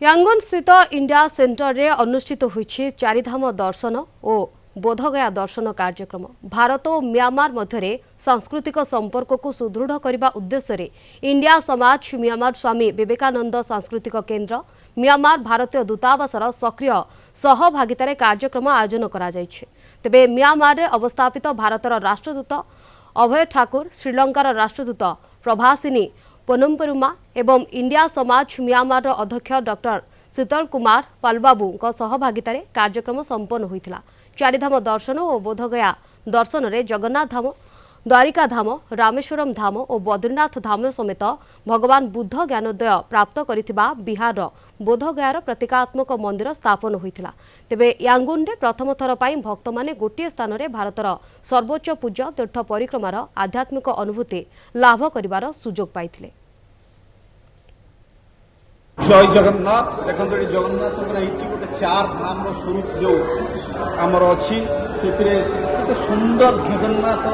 Yangon स्थित India centre रे अनुष्ठित होईछि चारिधाम दर्शन और बोधगया दर्शन कार्यक्रम। भारत और म्यांमार मध्य सांस्कृतिक संपर्क को सुदृढ़ करने उद्देश्य रे इंडिया समाज म्यांमार स्वामी विवेकानंद सांस्कृतिक केन्द्र म्यांमार भारतीय दूतावासर सक्रिय सहभागितार कार्यक्रम आयोजन करा जायछि। तेबे म्यांमार रे अवस्थापित भारतर राष्ट्रदूत अभय ठाकुर, श्रीलंकार राष्ट्रदूत प्रभासिनी पोनम्पेरुमा एवं इंडिया समाज म्यांमार अध्यक्ष डॉक्टर शीतल कुमार पालबाबू सहभागितार कार्यक्रम संपन्न होइथिला। चारिधाम दर्शन और बोधगया दर्शन रे जगन्नाथ धाम, द्वारिका धाम, रामेश्वरम धाम और बद्रीनाथ धाम समेत भगवान बुद्ध ज्ञानोदय प्राप्त करिथिबा बिहार बोधगयार प्रतीकात्मक मंदिर स्थापन होइथिला। तेबे यांगुन रे प्रथम थर पई भक्त माने गोटे स्थान रे भारतर सर्वोच्च पूज्य तीर्थ परिक्रमार आध्यात्मिक अनुभूति लाभ करिवार सुजोग पाइथिले। जय जगन्नाथ। देखो जगन्नाथ गोटे चार धाम स्वरूप जो आमर अच्छी से सुंदर जगन्नाथ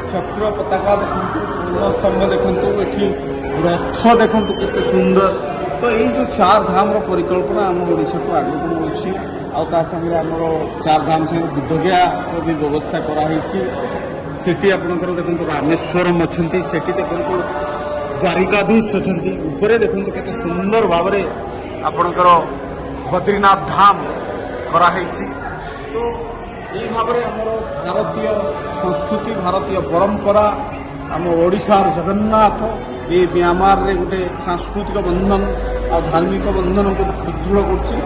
चक्र पताका देखु, स्तंभ देखु, ये रथ देखु के सुंदर। तो ये जो चार धाम परिकल्पना आम ओडिशा को आगे बढ़ुची आगे आमर चार धाम से बुद्धगया भी व्यवस्था कराई। आपंकर देखो रामेश्वरम अच्छा से देखो द्वारिकाधीश अच्छा ऊपर देखो के सुंदर भाव आपणकर बद्रीनाथ धाम कराई। तो ये भाव आमर भारतीय संस्कृति भारतीय परंपरा आम ओडिशा जगन्नाथ ये म्यांमार रे गोटे सांस्कृतिक बंधन और धार्मिक बंधन को सुदृढ़ कर